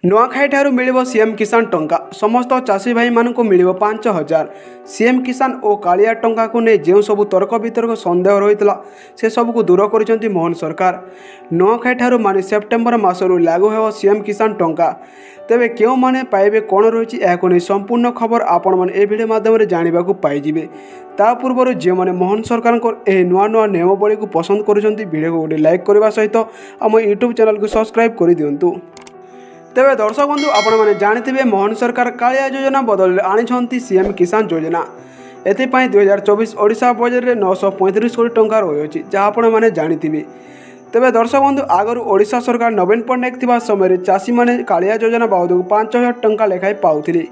नुआखाई ठारू मिलिबो सीएम किसान टंका समस्त चाषी भाई मानक मिलिबो 5000। सीएम किसान और कालिया टंका को नहीं जो सब तर्क वितर्क सन्देह रही से सब को दूर कर मोहन सरकार। नुआखाई ठारू माने सेप्टेम्बर मासरू लागू हो सीएम किसान टंका। तेबे क्यों माने पाइबे कौन रही संपूर्ण खबर आपण मैंने भिडियो माध्यम जानवा पाइबे। ता पूर्व जो मैंने मोहन सरकार नुआ नुआ नियमावली को पसंद करूँ गोटे लाइक करने सहित आम यूट्यूब चैनल को सब्सक्राइब कर दिंतु। तेबे दर्शक बंधु आपण मैंने जानते मोहन सरकार कालिया योजना बदल आनी सीएम किसान योजना। एपाई 2024 ओडिशा बजेट में 935 कोटी टंका रही जहाँ आपण मैंने जानते। तेबे दर्शक बंधु आगु ओडिशा सरकार नवीन पट्टनायक थिबा समय चाषी माने कालिया योजना बाबद 5000 टंका लेखाएं पाउथिले,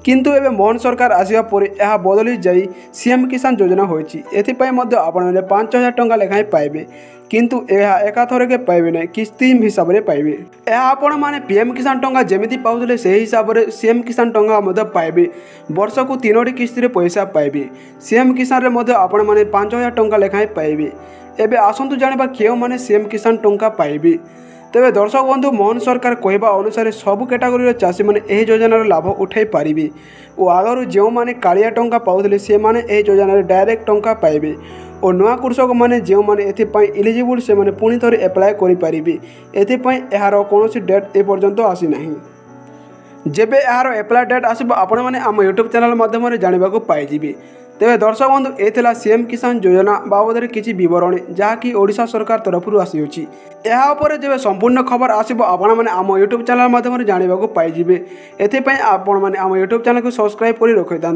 किंतु एबे मोहन सरकार आसिया परे यह बदली जाई सीएम किसान योजना होइछि। एथिपाई मध्य आपण माने 5000 टंका लेखाएं पाइबे, किंतु यह एकाथरके पाइबे नहीं, किस्ती हिसाब से पाइबे। यह आपण माने पीएम किसान टंका जेमिति पाउथिले से हिसाब से सीएम किसान टंका मध्य पाइबे। वर्ष को 3टी किस्ती रे पैसा पाइबे। सीएम किसान रे मध्य आपण माने 5000 टंका लेखाएं पाइबे। एबे आसंतु जानिबा केउ माने सीएम किसान टंका पाइबे। तेबे दर्शक बंधु मोहन सरकार कहवा अनुसार सबु कैटेगोरी चाषी मैंने यह योजनार लाभ उठाई पारे और आगु जो मैंने कालिया टंका पाउथिले से माने यह योजनार डायरेक्ट टंका पाइबे और नुआ कृषक मैंने जो मैंने एथिपाई इलिजिबल से मैंने पुणी थरे एप्लाय करें। एथिपाई यार कौन डेट एपर्यंत आसी नहीं। जेबे यार एप्लाय डेट आसब आपण मैंने आम यूट्यूब चैनल माध्यम जानवा पाइबे। तेबे दर्शक बंधु ये सीएम किसान योजना बाबद किसी बरणी जहाँकि ओडिशा सरकार तरफ आसी। यापर जब संपूर्ण खबर आसब आपण मैंने आम यूट्यूब चैनल माध्यम जानवा पाइबे। एथिपाई आपण मैंने आम यूट्यूब चैनल को सब्सक्राइब कर रखि था।